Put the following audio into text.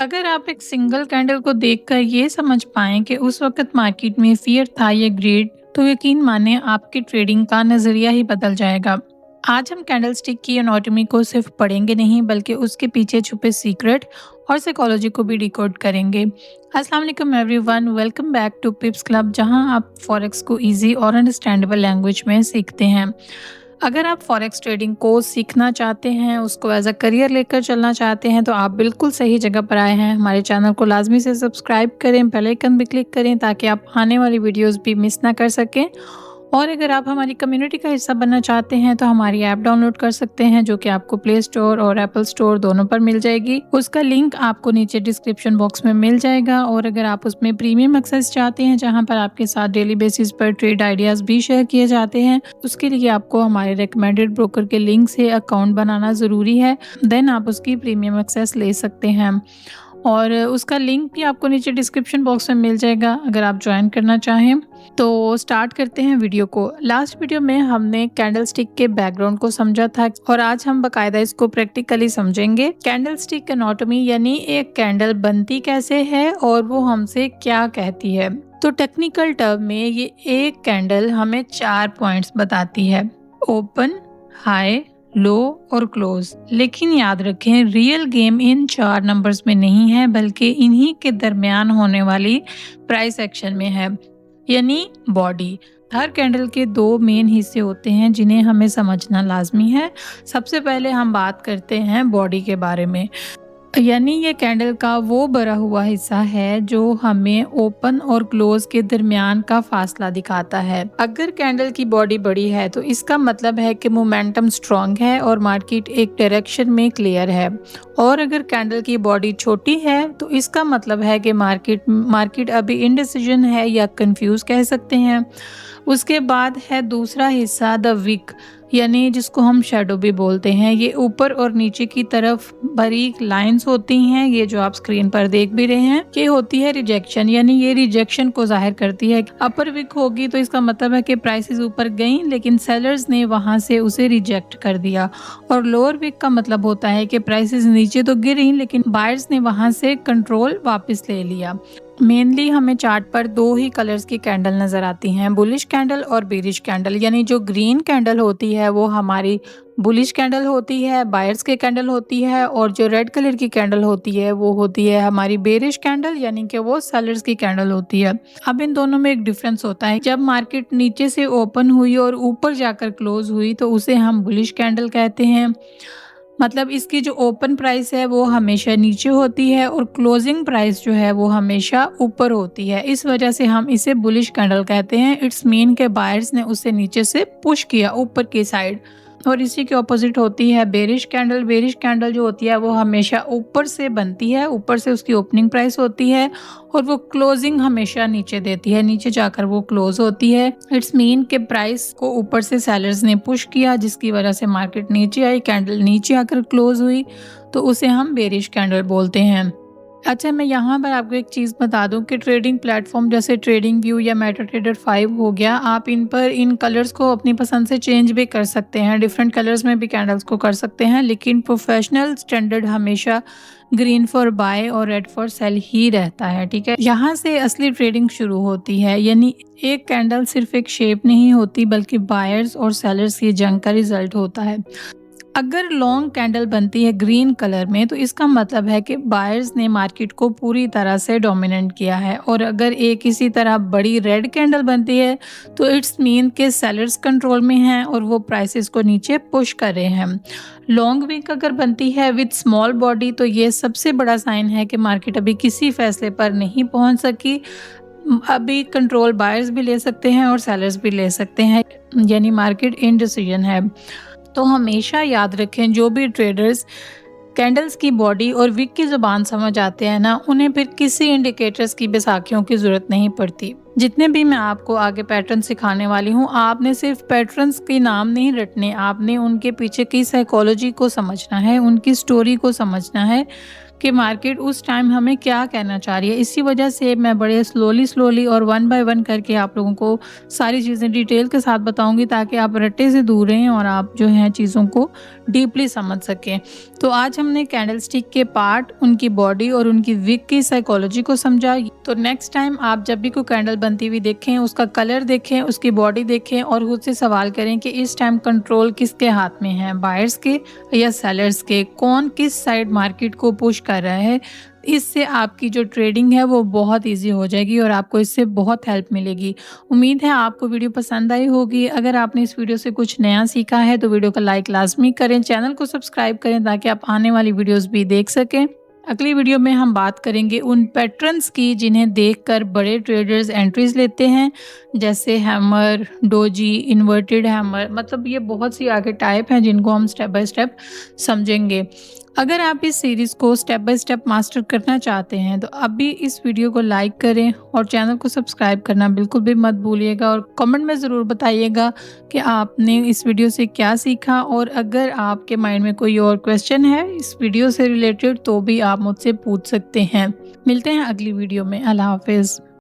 अगर आप एक सिंगल कैंडल को देखकर ये समझ पाएं कि उस वक्त मार्केट में फियर था या ग्रीड, तो यकीन माने आपकी ट्रेडिंग का नजरिया ही बदल जाएगा। आज हम कैंडल स्टिक की एनाटॉमी को सिर्फ पढ़ेंगे नहीं, बल्कि उसके पीछे छुपे सीक्रेट और साइकोलॉजी को भी डिकोड करेंगे। अस्सलाम वालेकुम everyone, welcome back to pips club, जहां आप फॉरेक्स को इजी और अंडरस्टैंडेबल लैंग्वेज में सीखते हैं। अगर आप फॉरेक्स ट्रेडिंग को सीखना चाहते हैं, उसको एज अ करियर लेकर चलना चाहते हैं, तो आप बिल्कुल सही जगह पर आए हैं। हमारे चैनल को लाजमी से सब्सक्राइब करें, बेल आइकन भी क्लिक करें ताकि आप आने वाली वीडियोस भी मिस ना कर सकें। और अगर आप हमारी कम्युनिटी का हिस्सा बनना चाहते हैं तो हमारी ऐप डाउनलोड कर सकते हैं, जो कि आपको प्ले स्टोर और एप्पल स्टोर दोनों पर मिल जाएगी। उसका लिंक आपको नीचे डिस्क्रिप्शन बॉक्स में मिल जाएगा। और अगर आप उसमें प्रीमियम एक्सेस चाहते हैं, जहां पर आपके साथ डेली बेसिस पर ट्रेड आइडियाज भी शेयर किए जाते हैं, उसके लिए आपको हमारे रिकमेंडेड ब्रोकर के लिंक से अकाउंट बनाना ज़रूरी है। देन आप उसकी प्रीमियम एक्सेस ले सकते हैं और उसका लिंक भी आपको नीचे डिस्क्रिप्शन बॉक्स में मिल जाएगा अगर आप ज्वाइन करना चाहें। तो स्टार्ट करते हैं वीडियो को। लास्ट वीडियो में हमने कैंडल स्टिक के बैकग्राउंड को समझा था और आज हम बकायदा इसको प्रैक्टिकली समझेंगे। कैंडल स्टिक एनाटॉमी यानी एक कैंडल बनती कैसे है और वो हमसे क्या कहती है। तो टेक्निकल टर्म में ये एक कैंडल हमें 4 पॉइंट्स बताती है: ओपन, हाई, लो और क्लोज। लेकिन याद रखें, रियल गेम इन 4 नंबर्स में नहीं है, बल्कि इन्हीं के दरमियान होने वाली प्राइस एक्शन में है, यानी बॉडी। हर कैंडल के 2 मेन हिस्से होते हैं जिन्हें हमें समझना लाजमी है। सबसे पहले हम बात करते हैं बॉडी के बारे में, यानी ये कैंडल का वो भरा हुआ हिस्सा है जो हमें ओपन और क्लोज के दरमियान का फासला दिखाता है। अगर कैंडल की बॉडी बड़ी है तो इसका मतलब है कि मोमेंटम स्ट्रांग है और मार्केट एक डायरेक्शन में क्लियर है। और अगर कैंडल की बॉडी छोटी है तो इसका मतलब है कि मार्केट अभी इनडिसीजन है या कंफ्यूज कह सकते हैं। उसके बाद है दूसरा हिस्सा, द विक, यानी जिसको हम शेडो भी बोलते हैं। ये ऊपर और नीचे की तरफ बारीक लाइंस होती हैं, ये जो आप स्क्रीन पर देख भी रहे हैं। ये होती है रिजेक्शन, यानी ये रिजेक्शन को जाहिर करती है। अपर विक होगी तो इसका मतलब है कि प्राइसेस ऊपर गई लेकिन सेलर्स ने वहां से उसे रिजेक्ट कर दिया। और लोअर विक का मतलब होता है कि प्राइसेस नीचे तो गिरी लेकिन बायर्स ने वहां से कंट्रोल वापस ले लिया। मेनली हमें चार्ट पर 2 ही कलर्स की कैंडल नजर आती हैं, बुलिश कैंडल और बेरिश कैंडल। यानी जो ग्रीन कैंडल होती है वो हमारी बुलिश कैंडल होती है, बायर्स की कैंडल होती है, और जो रेड कलर की कैंडल होती है वो होती है हमारी बेरिश कैंडल, यानी कि वो सेलर्स की कैंडल होती है। अब इन दोनों में एक डिफरेंस होता है। जब मार्केट नीचे से ओपन हुई और ऊपर जाकर क्लोज हुई तो उसे हम बुलिश कैंडल कहते हैं। मतलब इसकी जो ओपन प्राइस है वो हमेशा नीचे होती है और क्लोजिंग प्राइस जो है वो हमेशा ऊपर होती है। इस वजह से हम इसे बुलिश कैंडल कहते हैं। इट्स मीन के बायर्स ने उसे नीचे से पुश किया ऊपर की साइड। और इसी के ऑपोजिट होती है बेरिश कैंडल। बेरिश कैंडल जो होती है वो हमेशा ऊपर से बनती है, ऊपर से उसकी ओपनिंग प्राइस होती है और वो क्लोजिंग हमेशा नीचे देती है, नीचे जाकर वो क्लोज होती है। इट्स मीन के प्राइस को ऊपर से सेलर्स ने पुश किया जिसकी वजह से मार्केट नीचे आई, कैंडल नीचे आकर क्लोज हुई, तो उसे हम बेरिश कैंडल बोलते हैं। अच्छा, मैं यहाँ पर आपको एक चीज़ बता दूं कि ट्रेडिंग प्लेटफॉर्म जैसे ट्रेडिंग व्यू या मेटाट्रेडर 5 हो गया, आप इन पर इन कलर्स को अपनी पसंद से चेंज भी कर सकते हैं, डिफरेंट कलर्स में भी कैंडल्स को कर सकते हैं। लेकिन प्रोफेशनल स्टैंडर्ड हमेशा ग्रीन फॉर बाय और रेड फॉर सेल ही रहता है। ठीक है, यहाँ से असली ट्रेडिंग शुरू होती है। यानी एक कैंडल सिर्फ एक शेप नहीं होती, बल्कि बायर्स और सेलर्स की जंग का रिजल्ट होता है। अगर लॉन्ग कैंडल बनती है ग्रीन कलर में तो इसका मतलब है कि बायर्स ने मार्केट को पूरी तरह से डोमिनेट किया है। और अगर एक इसी तरह बड़ी रेड कैंडल बनती है तो इट्स मीन के सेलर्स कंट्रोल में हैं और वो प्राइसेस को नीचे पुश कर रहे हैं। लॉन्ग वीक अगर बनती है विद स्मॉल बॉडी तो ये सबसे बड़ा साइन है कि मार्केट अभी किसी फैसले पर नहीं पहुंच सकी। अभी कंट्रोल बायर्स भी ले सकते हैं और सेलर्स भी ले सकते हैं, यानी मार्केट इनडिसीजन है। तो हमेशा याद रखें, जो भी ट्रेडर्स कैंडल्स की बॉडी और विक की ज़ुबान समझ आते हैं ना, उन्हें फिर किसी इंडिकेटर्स की बैसाखियों की ज़रूरत नहीं पड़ती। जितने भी मैं आपको आगे पैटर्न सिखाने वाली हूँ, आपने सिर्फ पैटर्न्स के नाम नहीं रटने, आपने उनके पीछे की साइकोलॉजी को समझना है, उनकी स्टोरी को समझना है कि मार्केट उस टाइम हमें क्या कहना चाह रही है। इसी वजह से मैं बड़े स्लोली और वन बाय वन करके आप लोगों को सारी चीज़ें डिटेल के साथ बताऊँगी, ताकि आप रट्टे से दूर रहें और आप जो हैं चीज़ों को डीपली समझ सकें। तो आज हमने कैंडलस्टिक के पार्ट, उनकी बॉडी और उनकी विक की साइकोलॉजी को समझा। तो नेक्स्ट टाइम आप जब भी कोई कैंडल बनती हुई देखें, उसका कलर देखें, उसकी बॉडी देखें और खुद से सवाल करें कि इस टाइम कंट्रोल किसके हाथ में है, बायर्स के या सेलर्स के, कौन किस साइड मार्केट को पुश कर रहा है। इससे आपकी जो ट्रेडिंग है वो बहुत ईजी हो जाएगी और आपको इससे बहुत हेल्प मिलेगी। उम्मीद है आपको वीडियो पसंद आई होगी। अगर आपने इस वीडियो से कुछ नया सीखा है तो वीडियो को लाइक लाजमी करें, चैनल को सब्सक्राइब करें ताकि आप आने वाली वीडियोस भी देख सकें। अगली वीडियो में हम बात करेंगे उन पैटर्न्स की जिन्हें देखकर बड़े ट्रेडर्स एंट्रीज लेते हैं, जैसे हैमर, डोजी, इन्वर्टेड हैमर, मतलब ये बहुत सी आगे टाइप हैं जिनको हम स्टेप बाय स्टेप समझेंगे। अगर आप इस सीरीज़ को स्टेप बाय स्टेप मास्टर करना चाहते हैं तो अभी इस वीडियो को लाइक करें और चैनल को सब्सक्राइब करना बिल्कुल भी मत भूलिएगा, और कमेंट में ज़रूर बताइएगा कि आपने इस वीडियो से क्या सीखा। और अगर आपके माइंड में कोई और क्वेश्चन है इस वीडियो से रिलेटेड तो भी आप मुझसे पूछ सकते हैं। मिलते हैं अगली वीडियो में। अल्लाह हाफिज़।